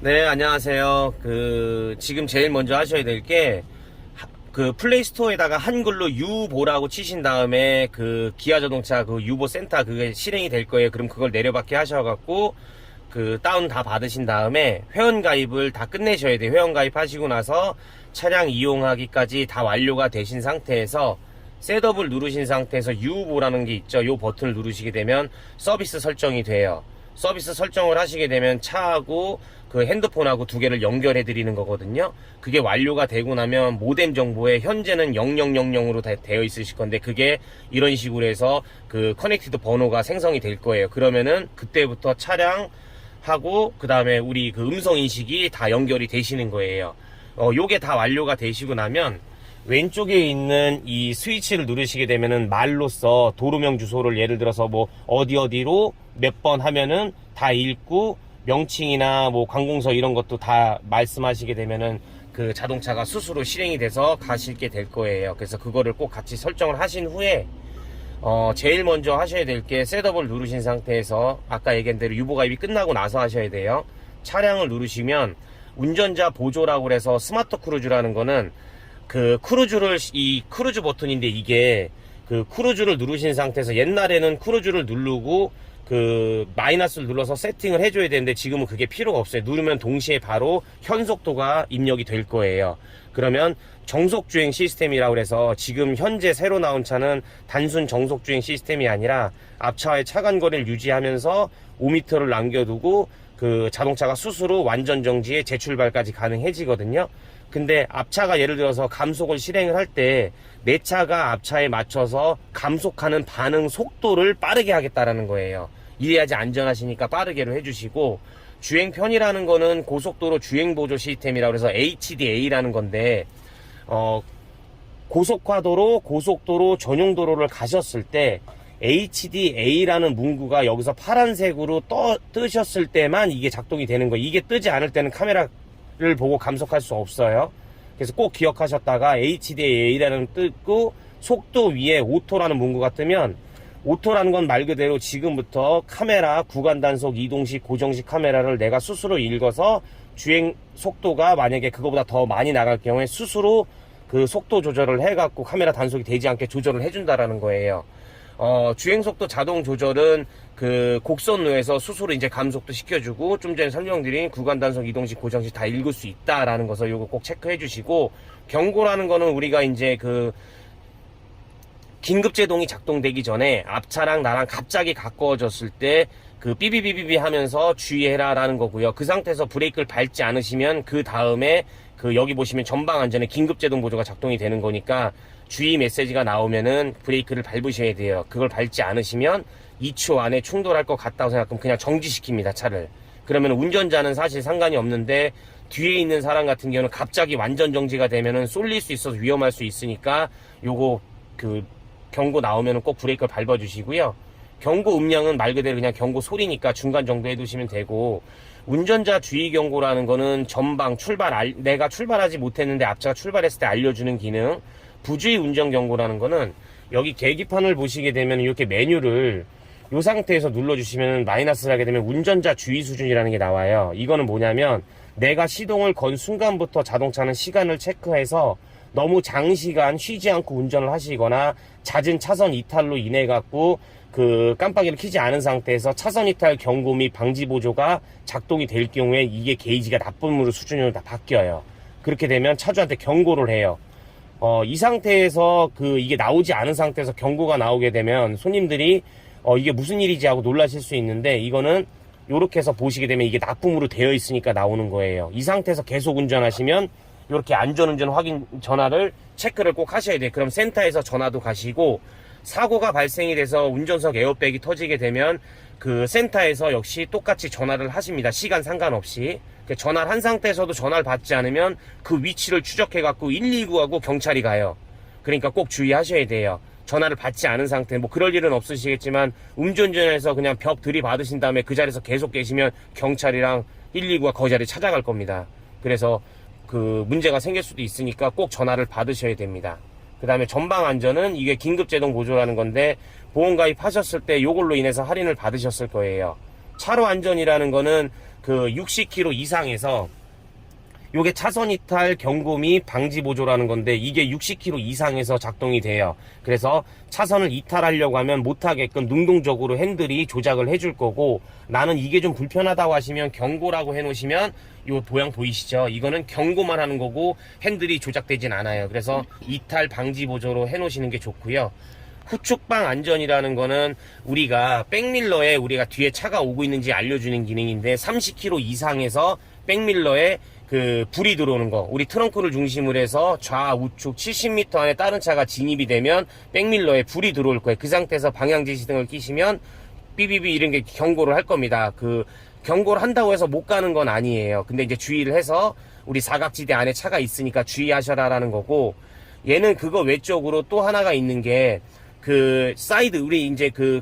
네, 안녕하세요. 지금 제일 먼저 하셔야 될 게, 플레이스토어에다가 한글로 유보라고 치신 다음에, 기아 자동차 유보 센터 그게 실행이 될 거예요. 그럼 그걸 내려받게 하셔갖고, 다운 다 받으신 다음에, 회원가입을 다 끝내셔야 돼요. 회원가입 하시고 나서, 차량 이용하기까지 다 완료가 되신 상태에서, 셋업을 누르신 상태에서 유보라는 게 있죠. 요 버튼을 누르시게 되면, 서비스 설정이 돼요. 서비스 설정을 하시게 되면 차하고 핸드폰하고 두 개를 연결해 드리는 거거든요. 그게 완료가 되고 나면 모뎀 정보에 현재는 0000으로 되어 있으실 건데, 그게 이런 식으로 해서 커넥티드 번호가 생성이 될 거예요. 그러면은 그때부터 차량하고 그 다음에 우리 음성 인식이 다 연결이 되시는 거예요. 요게 다 완료가 되시고 나면 왼쪽에 있는 이 스위치를 누르시게 되면은 말로써 도로명 주소를 예를 들어서 어디로 몇 번 하면은 다 읽고, 명칭이나 관공서 이런 것도 다 말씀하시게 되면은 자동차가 스스로 실행이 돼서 가시게 될 거예요. 그래서 그거를 꼭 같이 설정을 하신 후에 제일 먼저 하셔야 될 게, 셋업을 누르신 상태에서 아까 얘기한 대로 유보 가입이 끝나고 나서 하셔야 돼요. 차량을 누르시면 운전자 보조라고 해서 스마트 크루즈라는 거는 이 크루즈 버튼인데, 이게 크루즈를 누르신 상태에서 옛날에는 크루즈를 누르고 마이너스를 눌러서 세팅을 해줘야 되는데, 지금은 그게 필요가 없어요. 누르면 동시에 바로 현속도가 입력이 될 거예요. 그러면 정속주행 시스템이라고 해서, 지금 현재 새로 나온 차는 단순 정속주행 시스템이 아니라 앞차와의 차간거리를 유지하면서 5m를 남겨두고 자동차가 스스로 완전 정지에 재출발까지 가능해지거든요. 근데 앞차가 예를 들어서 감속을 실행을 할 때 내 차가 앞차에 맞춰서 감속하는 반응 속도를 빠르게 하겠다라는 거예요. 이래야지 안전하시니까 빠르게로 해주시고, 주행편이라는 거는 고속도로 주행보조 시스템이라고 해서 HDA라는 건데, 고속화도로, 고속도로, 전용도로를 가셨을 때 HDA라는 문구가 여기서 파란색으로 뜨셨을 때만 이게 작동이 되는 거예요. 이게 뜨지 않을 때는 카메라를 보고 감속할 수 없어요. 그래서 꼭 기억하셨다가 HDA라는 뜨고 속도 위에 오토라는 문구가 뜨면, 오토라는 건 말 그대로 지금부터 카메라, 구간 단속, 이동식, 고정식 카메라를 내가 스스로 읽어서 주행 속도가 만약에 그거보다 더 많이 나갈 경우에 스스로 속도 조절을 해갖고 카메라 단속이 되지 않게 조절을 해준다라는 거예요. 주행속도 자동 조절은 곡선로에서 스스로 이제 감속도 시켜주고, 좀 전에 설명드린 구간 단속, 이동식, 고정식 다 읽을 수 있다라는 것을 요거 꼭 체크해 주시고, 경고라는 거는 우리가 이제 긴급제동이 작동되기 전에 앞차랑 나랑 갑자기 가까워졌을 때 삐비비비비 하면서 주의해라 라는 거고요. 그 상태에서 브레이크를 밟지 않으시면 그 다음에 여기 보시면 전방 안전에 긴급제동 보조가 작동이 되는 거니까, 주의 메시지가 나오면은 브레이크를 밟으셔야 돼요. 그걸 밟지 않으시면 2초 안에 충돌할 것 같다고 생각하면 그냥 정지시킵니다, 차를. 그러면 운전자는 사실 상관이 없는데, 뒤에 있는 사람 같은 경우는 갑자기 완전 정지가 되면은 쏠릴 수 있어서 위험할 수 있으니까, 요거 경고 나오면은 꼭 브레이크를 밟아주시고요. 경고 음량은 말 그대로 그냥 경고 소리니까 중간 정도 해두시면 되고, 운전자 주의 경고라는 거는 전방 내가 출발하지 못했는데 앞차가 출발했을 때 알려주는 기능. 부주의 운전 경고라는 거는, 여기 계기판을 보시게 되면 이렇게 메뉴를 이 상태에서 눌러주시면 마이너스를 하게 되면 운전자 주의 수준이라는 게 나와요. 이거는 뭐냐면, 내가 시동을 건 순간부터 자동차는 시간을 체크해서 너무 장시간 쉬지 않고 운전을 하시거나, 잦은 차선 이탈로 인해 갖고 깜빡이를 켜지 않은 상태에서 차선 이탈 경고 및 방지 보조가 작동이 될 경우에 이게 게이지가 나쁨으로 수준으로 다 바뀌어요. 그렇게 되면 차주한테 경고를 해요. 이 상태에서 이게 나오지 않은 상태에서 경고가 나오게 되면 손님들이 이게 무슨 일이지 하고 놀라실 수 있는데, 이거는 요렇게 해서 보시게 되면 이게 나쁨으로 되어 있으니까 나오는 거예요. 이 상태에서 계속 운전하시면 이렇게 안전운전 확인 전화를 체크를 꼭 하셔야 돼요. 그럼 센터에서 전화도 가시고, 사고가 발생이 돼서 운전석 에어백이 터지게 되면 센터에서 역시 똑같이 전화를 하십니다. 시간 상관없이. 전화를 한 상태에서도 전화를 받지 않으면 그 위치를 추적해 갖고 119하고 경찰이 가요. 그러니까 꼭 주의하셔야 돼요. 전화를 받지 않은 상태, 그럴 일은 없으시겠지만 음주운전해서 그냥 벽 들이받으신 다음에 그 자리에서 계속 계시면 경찰이랑 119가 그 자리에 찾아갈 겁니다. 그래서 문제가 생길 수도 있으니까 꼭 전화를 받으셔야 됩니다. 그 다음에 전방 안전은 이게 긴급제동 보조라는 건데, 보험 가입하셨을 때 요걸로 인해서 할인을 받으셨을 거예요. 차로 안전이라는 거는 그 60km 이상에서 요게 차선 이탈 경고 및 방지 보조라는 건데 이게 60km 이상에서 작동이 돼요. 그래서 차선을 이탈하려고 하면 못하게끔 능동적으로 핸들이 조작을 해줄 거고, 나는 이게 좀 불편하다고 하시면 경고라고 해놓으시면 요 도형 보이시죠? 이거는 경고만 하는 거고 핸들이 조작되진 않아요. 그래서 이탈 방지 보조로 해놓으시는 게 좋고요. 후측방 안전이라는 거는 우리가 백밀러에 우리가 뒤에 차가 오고 있는지 알려주는 기능인데 30km 이상에서 백밀러에 그 불이 들어오는 거, 우리 트렁크를 중심으로 해서 좌우측 70m 안에 다른 차가 진입이 되면 백밀러에 불이 들어올 거예요. 그 상태에서 방향지시등을 끼시면 삐비비 이런 게 경고를 할 겁니다. 그 경고를 한다고 해서 못 가는 건 아니에요. 근데 이제 주의를 해서 우리 사각지대 안에 차가 있으니까 주의하셔라라는 거고, 얘는 그거 외적으로 또 하나가 있는 게 그 사이드, 우리 이제 그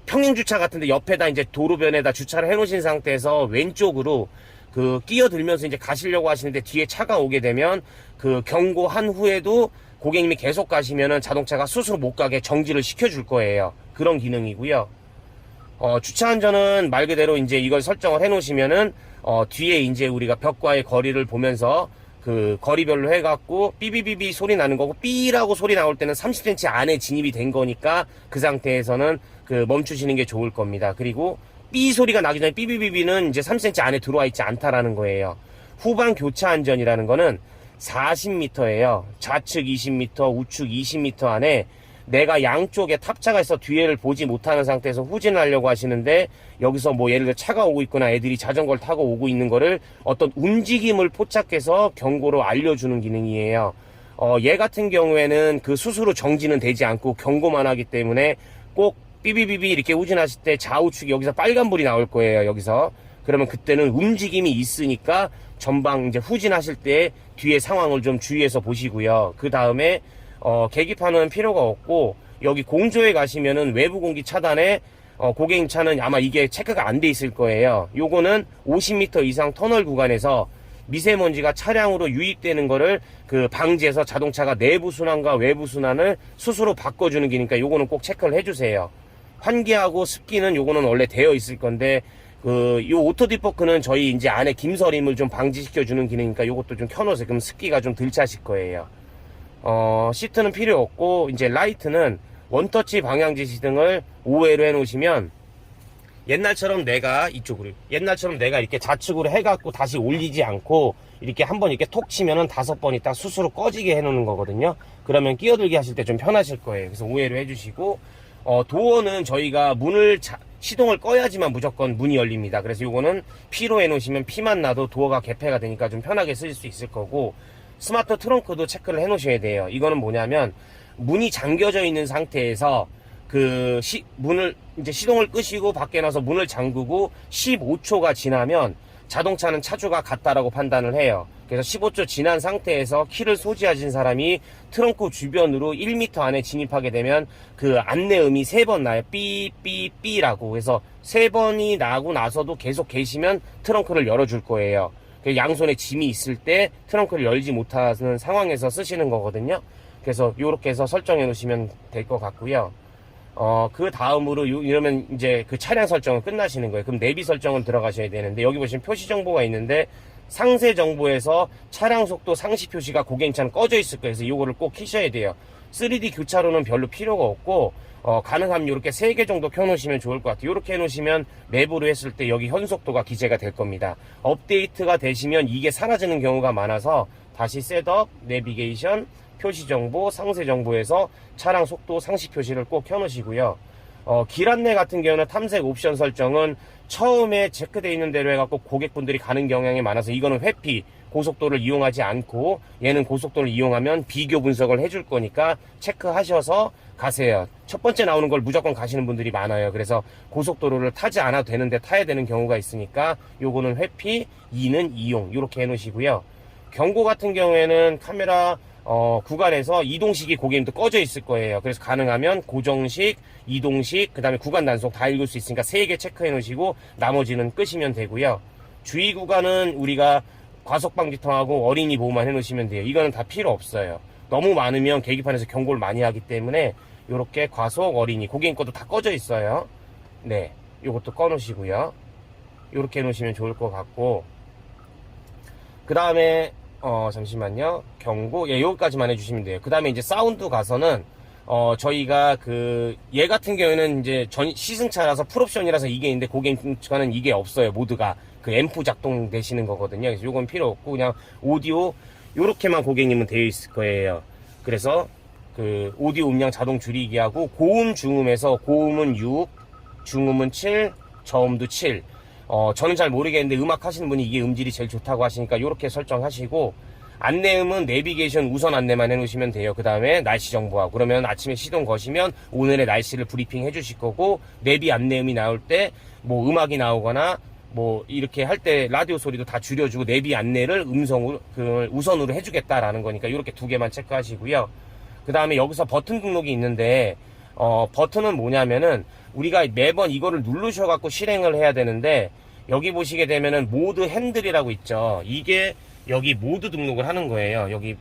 평행주차 같은데 옆에다 이제 도로변에다 주차를 해놓으신 상태에서 왼쪽으로 그 끼어들면서 이제 가시려고 하시는데 뒤에 차가 오게 되면 그 경고한 후에도 고객님이 계속 가시면은 자동차가 스스로 못 가게 정지를 시켜줄 거예요. 그런 기능이고요. 주차 안전은 말 그대로 이제 이걸 설정을 해 놓으시면은 뒤에 이제 우리가 벽과의 거리를 보면서 그 거리별로 해갖고 삐비비비 소리 나는 거고, 삐라고 소리 나올 때는 30cm 안에 진입이 된 거니까 그 상태에서는 그 멈추시는 게 좋을 겁니다. 그리고 삐 소리가 나기 전에 삐비비비는 이제 3cm 안에 들어와 있지 않다라는 거예요. 후방 교차 안전이라는 거는 40m예요. 좌측 20m, 우측 20m 안에 내가 양쪽에 탑차가 있어 뒤에를 보지 못하는 상태에서 후진을 하려고 하시는데, 여기서 뭐 예를 들어 차가 오고 있거나 애들이 자전거를 타고 오고 있는 거를 어떤 움직임을 포착해서 경고로 알려주는 기능이에요. 얘 같은 경우에는 그 스스로 정지는 되지 않고 경고만 하기 때문에 꼭 삐비비비 이렇게 후진하실 때 좌우측 여기서 빨간불이 나올 거예요. 여기서. 그러면 그때는 움직임이 있으니까 전방 이제 후진하실 때 뒤에 상황을 좀 주의해서 보시고요. 그 다음에 계기판은 필요가 없고, 여기 공조에 가시면은 외부 공기 차단에 고객님 차는 아마 이게 체크가 안 돼 있을 거예요. 요거는 50m 이상 터널 구간에서 미세먼지가 차량으로 유입되는 거를 그 방지해서 자동차가 내부 순환과 외부 순환을 스스로 바꿔주는 기니까 요거는 꼭 체크를 해주세요. 환기하고 습기는 요거는 원래 되어 있을 건데, 요 오토 디퍼크는 저희 이제 안에 김서림을 좀 방지시켜주는 기능이니까 요것도 좀 켜놓으세요. 그럼 습기가 좀 덜 차실 거예요. 시트는 필요 없고, 이제 라이트는 원터치 방향지시등을 5회로 해놓으시면 옛날처럼 내가 이렇게 좌측으로 해갖고 다시 올리지 않고 이렇게 한번 이렇게 톡 치면은 5번이 딱 스스로 꺼지게 해놓는 거거든요. 그러면 끼어들기 하실 때 좀 편하실 거예요. 그래서 5회로 해주시고, 도어는 저희가 문을 시동을 꺼야지만 무조건 문이 열립니다. 그래서 요거는 P로 해놓으시면 P만 나도 도어가 개폐가 되니까 좀 편하게 쓰실 수 있을 거고, 스마트 트렁크도 체크를 해 놓으셔야 돼요. 이거는 뭐냐면 문이 잠겨져 있는 상태에서 문을 이제 시동을 끄시고 밖에 나서 문을 잠그고 15초가 지나면 자동차는 차주가 갔다라고 판단을 해요. 그래서 15초 지난 상태에서 키를 소지하신 사람이 트렁크 주변으로 1m 안에 진입하게 되면 그 안내음이 3번 나요. 삐삐삐라고. 그래서 3번이 나고 나서도 계속 계시면 트렁크를 열어줄 거예요. 양손에 짐이 있을 때 트렁크를 열지 못하는 상황에서 쓰시는 거거든요. 그래서 요렇게 해서 설정해 놓으시면 될 것 같고요. 그 다음으로 이러면 이제 그 차량 설정은 끝나시는 거예요. 그럼 내비 설정을 들어가셔야 되는데, 여기 보시면 표시 정보가 있는데 상세 정보에서 차량 속도 상시 표시가 고객님 차는 꺼져 있을 거예요. 그래서 이거를 꼭 켜셔야 돼요. 3D 교차로는 별로 필요가 없고, 가능하면 이렇게 3개 정도 켜놓으시면 좋을 것 같아요. 이렇게 해놓으시면 맵으로 했을 때 여기 현속도가 기재가 될 겁니다. 업데이트가 되시면 이게 사라지는 경우가 많아서 다시 셋업, 내비게이션, 표시정보, 상세정보에서 차량 속도 상시 표시를 꼭 켜놓으시고요. 길 안내 같은 경우는 탐색 옵션 설정은 처음에 체크되어 있는 대로 해갖고 고객분들이 가는 경향이 많아서 이거는 회피, 고속도로를 이용하지 않고 얘는 고속도로를 이용하면 비교 분석을 해줄 거니까 체크하셔서 가세요. 첫 번째 나오는 걸 무조건 가시는 분들이 많아요. 그래서 고속도로를 타지 않아도 되는데 타야 되는 경우가 있으니까 요거는 회피, 2는 이용 이렇게 해놓으시고요. 경고 같은 경우에는 카메라 구간에서 이동식이 고객님도 꺼져 있을 거예요. 그래서 가능하면 고정식, 이동식, 그 다음에 구간 단속 다 읽을 수 있으니까 3개 체크해 놓으시고 나머지는 끄시면 되고요. 주의 구간은 우리가 과속방지턱하고 어린이 보호만 해 놓으시면 돼요. 이거는 다 필요 없어요. 너무 많으면 계기판에서 경고를 많이 하기 때문에 이렇게 과속, 어린이, 고객님 것도 다 꺼져 있어요. 네, 요것도 꺼 놓으시고요. 이렇게 해놓으시면 좋을 것 같고, 그 다음에 잠시만요. 경고, 예, 여기까지만 해주시면 돼요. 그 다음에 이제 사운드 가서는 저희가 얘 같은 경우에는 이제 시승차라서 풀옵션이라서 이게 있는데, 고객님과는 이게 없어요. 모드가 그 앰프 작동되시는 거거든요. 그래서 요건 필요 없고 그냥 오디오 요렇게만 고객님은 되어 있을 거예요. 그래서 오디오 음량 자동 줄이기하고, 고음 중음에서 고음은 6, 중음은 7, 저음도 7. 저는 잘 모르겠는데 음악 하시는 분이 이게 음질이 제일 좋다고 하시니까 요렇게 설정하시고, 안내음은 내비게이션 우선 안내만 해놓으시면 돼요. 그 다음에 날씨 정보하고, 그러면 아침에 시동 거시면 오늘의 날씨를 브리핑 해주실 거고, 내비 안내음이 나올 때 뭐 음악이 나오거나 뭐 이렇게 할 때 라디오 소리도 다 줄여주고 내비 안내를 음성으로 우선으로 해주겠다라는 거니까 이렇게 두 개만 체크하시고요. 그 다음에 여기서 버튼 등록이 있는데, 버튼은 뭐냐면은 우리가 매번 이거를 누르셔갖고 실행을 해야 되는데, 여기 보시게 되면은 모드 핸들이라고 있죠. 이게 여기 모드 등록을 하는 거예요. 여기